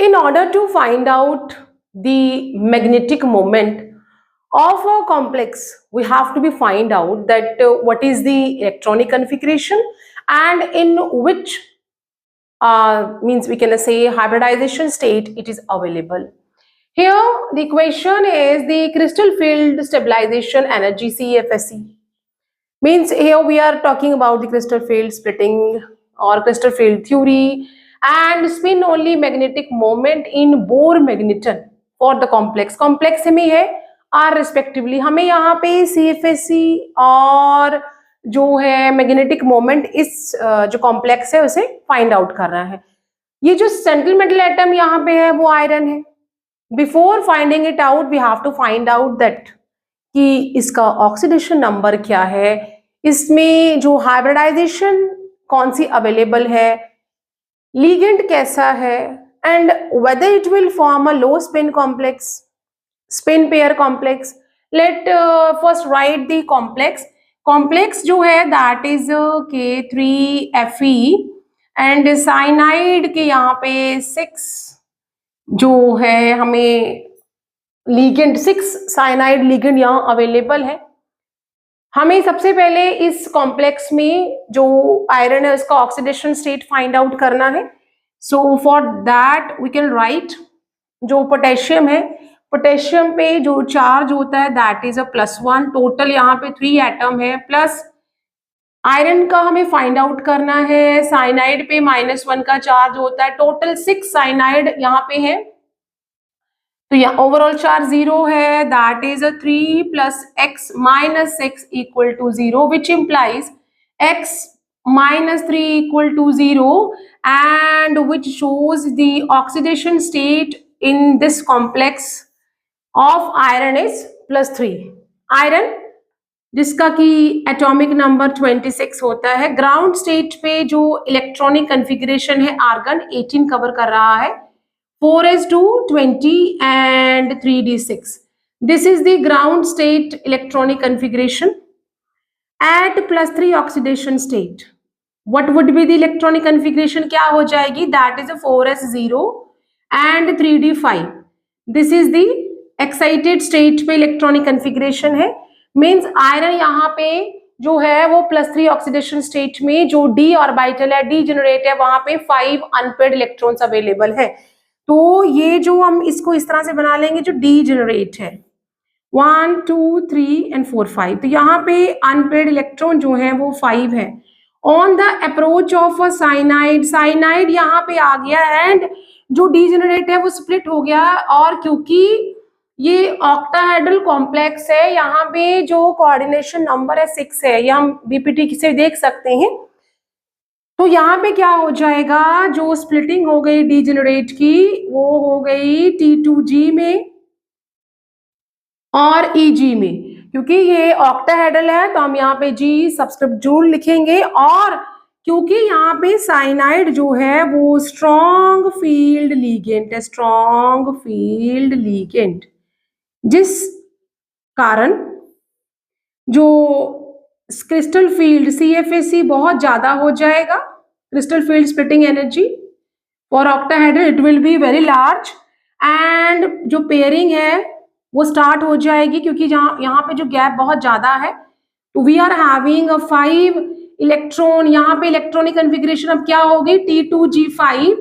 In order to find out the magnetic moment of a complex, we have to be find out that what is the electronic configuration and in which means we can say hybridization state it is available. Here the equation is the crystal field stabilization energy CFSE. Means here we are talking about the crystal field splitting or crystal field theory and spin only magnetic moment in Bohr magneton for the complex में है R respectively. हमें यहाँ पे CFSE और जो है magnetic moment इस जो कॉम्प्लेक्स है उसे फाइंड आउट करना है. ये जो सेंट्रल मेटल एटम यहाँ पे है वो आयरन है. Before finding it out we have to find out that कि इसका ऑक्सीडेशन नंबर क्या है, इसमें जो हाइब्रिडाइजेशन कौन सी अवेलेबल है, लिगेंड कैसा है and whether it will form a low spin complex, spin pair complex. Let first right the complex जो है that is K3Fe and cyanide के यहाँ पे 6 जो है हमें लिगेंड 6 साइनाइड लिगेंड यहाँ अवेलेबल है. हमें सबसे पहले इस कॉम्प्लेक्स में जो आयरन है उसका ऑक्सीडेशन स्टेट फाइंड आउट करना है. So for that we can write जो पोटेशियम है, पोटेशियम पे जो चार्ज होता है दैट इज अ +1. टोटल यहाँ पे 3 एटम है प्लस आयरन का हमें फाइंड आउट करना है. साइनाइड पे -1 का चार्ज होता है. टोटल 6 साइनाइड यहाँ पे है तो यहाँ ओवरऑल चार्ज 0 है. That is a 3 + x - 6 = 0 which implies x - 3 = 0 and which shows the oxidation state in this complex of iron is +3. Iron जिसका कि एटॉमिक नंबर 26 होता है. ग्राउंड स्टेट पे जो इलेक्ट्रॉनिक कॉन्फ़िगरेशन है आर्गन 18 कवर कर रहा है. 4s2 20 and 3d6. This is the ground state electronic configuration at +3 oxidation state. What would be the electronic configuration? क्या हो जाएगी? That is a 4s0 and 3d5. This is the excited state पे electronic configuration है. Means iron यहाँ पे जो है वो +3 ऑक्सीडेशन स्टेट में जो d ऑर्बिटल है, डीजेनरेट है, वहां पे 5 अनपेयर्ड इलेक्ट्रॉन्स अवेलेबल है. तो ये जो हम इसको इस तरह से बना लेंगे जो डीजेनरेट है 1 2 3 and 4 5. तो यहाँ पे अनपेयर्ड इलेक्ट्रॉन जो है वो 5 है. On the approach of a cyanide यहाँ पे आ गया एंड जो डीजेनरेट है वो स्प्लिट हो गया. और क्योंकि ये ऑक्टाहेड्रल कॉम्प्लेक्स है यहाँ पे जो कोऑर्डिनेशन नंबर है 6 है, ये हम बीपीटी से देख सकते हैं. तो यहाँ पे क्या हो जाएगा, जो स्प्लिटिंग हो गई डीजेनरेट की वो हो गई T2G में और EG में. क्योंकि ये ऑक्टाहेड्रल है तो हम यहाँ पे G सबस्क्रिप्ट जरूर लिखेंगे. और क्योंकि यहाँ पे साइनाइड जो है वो स्ट्रॉन्ग फील्ड लीगेंट है, स्ट्रॉन्ग फील्ड लीगेंट, जिस कारण जो क्रिस्टल फील्ड CFSE बहुत ज्यादा हो जाएगा. Crystal field splitting energy for octahedral it will be very large and जो पेयरिंग है वो स्टार्ट हो जाएगी क्योंकि यहाँ पे जो गैप बहुत ज्यादा है. तो we are having a 5 electron. यहाँ पे इलेक्ट्रॉनिक कॉन्फ़िगरेशन अब क्या होगी, T2G5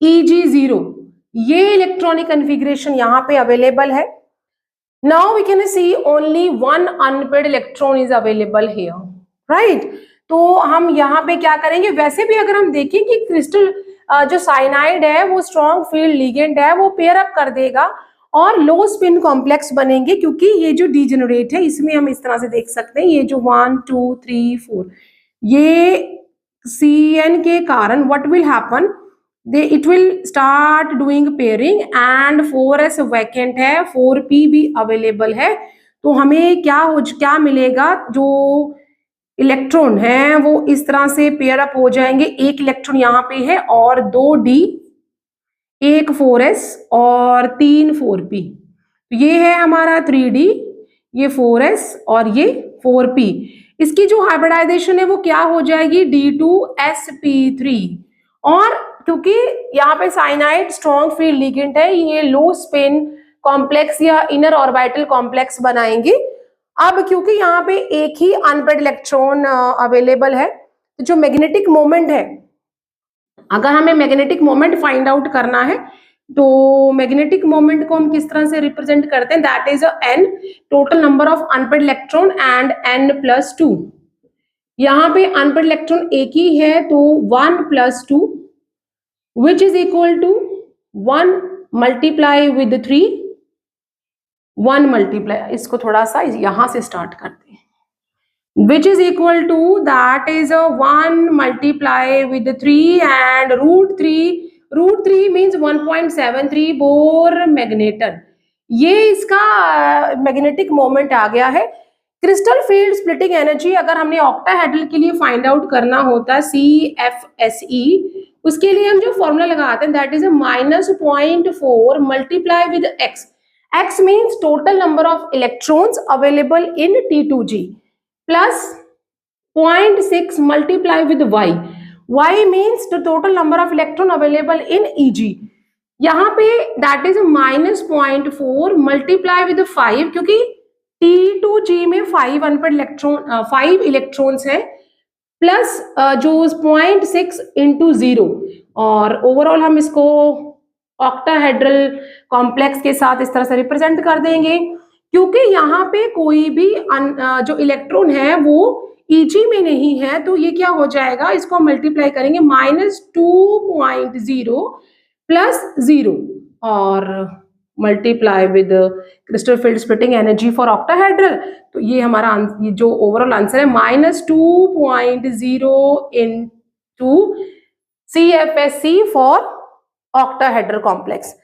EG0. ये इलेक्ट्रॉनिक कॉन्फ़िगरेशन यहाँ पे अवेलेबल है. Now we can see only one unpaired electron is available here, right? तो हम यहाँ पे क्या करेंगे, वैसे भी अगर हम देखें कि क्रिस्टल जो साइनाइड है वो स्ट्रॉन्ग फील्ड लिगेंड है, वो पेयर अप कर देगा और लो स्पिन कॉम्प्लेक्स बनेंगे. क्योंकि ये जो डीजेनरेट है इसमें हम इस तरह से देख सकते हैं, ये जो 1 2 3 4 ये CN के कारण what will happen, it will start doing pairing and 4s vacant है, 4p भी अवेलेबल है. तो हमें क्या मिलेगा, जो इलेक्ट्रॉन है वो इस तरह से पेयर अप हो जाएंगे. एक इलेक्ट्रॉन यहाँ पे है और 2d, एक 4s और 3 4p. तो ये है हमारा 3d, ये 4s और ये 4p. इसकी जो हाइब्रिडाइजेशन है वो क्या हो जाएगी, D2sp3. और क्योंकि यहाँ पे साइनाइड स्ट्रॉन्ग फील्ड लिगेंड है, ये लो स्पिन कॉम्प्लेक्स या इनर ऑर्बिटल कॉम्प्लेक्स बनाएंगे। अब क्योंकि यहाँ पे एक ही अनपेड इलेक्ट्रॉन अवेलेबल है, तो जो मैग्नेटिक मोमेंट है, अगर हमें मैग्नेटिक मोमेंट फाइंड आउट करना है तो मैग्नेटिक मोमेंट को हम किस तरह से रिप्रेजेंट करते हैं, that is an, total number of unpaired electron and n+2। यहाँ पे अनपेड इलेक्ट्रॉन एक ही है तो 1+2 which is equal to 1 multiply with 3, 1 multiply, इसको थोड़ा सा यहां से स्टार्ट करते हैं, which is equal to that is a 1 multiply with 3 and √3 means 1.73 Bohr magneton. ये इसका मैग्नेटिक मोमेंट आ गया है। क्रिस्टल फील्ड स्प्लिटिंग एनर्जी अगर हमने ऑक्टाहेड्रल के लिए फाइंड आउट करना होता CFSE, उसके लिए हम जो फॉर्मूला लगाते हैं that is -0.4 multiply with x means total number of electrons available in T2G plus 0.6 multiply with y means the total number of electron available in EG। यहाँ पे that is -0.4 multiply with 5, क्योंकि T2G में 5 electrons है, plus जो 0.6 into 0, और overall हम इसको octahedral complex के साथ इस तरह से रिप्रेजेंट कर देंगे। क्योंकि यहाँ पे कोई भी जो इलेक्ट्रॉन है वो EG में नहीं है, तो ये क्या हो जाएगा, इसको मल्टीप्लाई करेंगे -2.0 प्लस 0 और multiply with crystal field splitting energy for octahedral. तो ये हमारा ये जो ओवरऑल आंसर है -2.0 into CFSE for octahedral complex.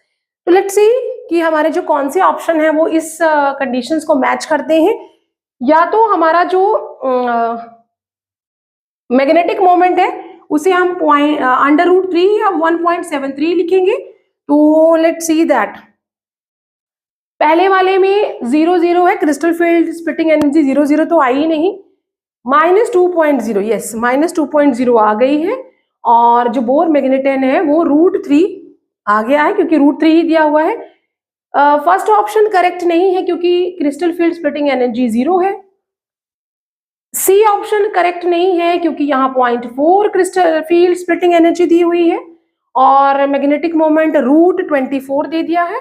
तो लेट्स सी कि हमारे जो कौन से ऑप्शन है वो इस कंडीशंस को मैच करते हैं। या तो हमारा जो मैग्नेटिक मोमेंट है उसे हम √3 या 1.73 लिखेंगे। तो लेट्स सी दैट पहले वाले में 0 है, क्रिस्टल फील्ड स्प्लिटिंग एनर्जी 0 तो आई नहीं, -2.0, यस -2.0 आ गई है, और जो बोर मैग्नेटन है वो √3 आ गया है क्योंकि √3 ही दिया हुआ है। फर्स्ट ऑप्शन करेक्ट नहीं है क्योंकि क्रिस्टल फील्ड स्प्लिटिंग एनर्जी 0 है। सी ऑप्शन करेक्ट नहीं है क्योंकि यहाँ 0.4 क्रिस्टल फील्ड स्प्लिटिंग एनर्जी दी हुई है, और मैग्नेटिक मोमेंट √24 दे दिया है।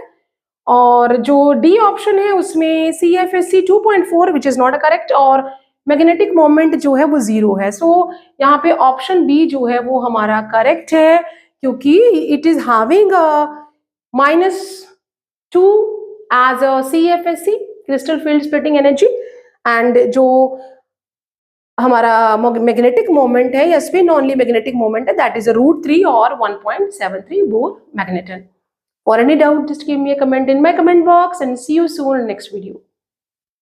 और जो डी ऑप्शन है उसमें CFSE 2.4 which is not correct, और मैग्नेटिक मोमेंट जो है वो 0 है। सो यहाँ पे ऑप्शन बी जो है वो हमारा करेक्ट है, क्योंकि it is having -2 as a CFSE crystal field splitting energy, and जो हमारा मैग्नेटिक मोमेंट है या स्पिन ओनली मैग्नेटिक मोमेंट है दैट इज √3 और 1.73 Bohr magneton. For any doubt, just give me a comment in my comment box and see you soon in the next video.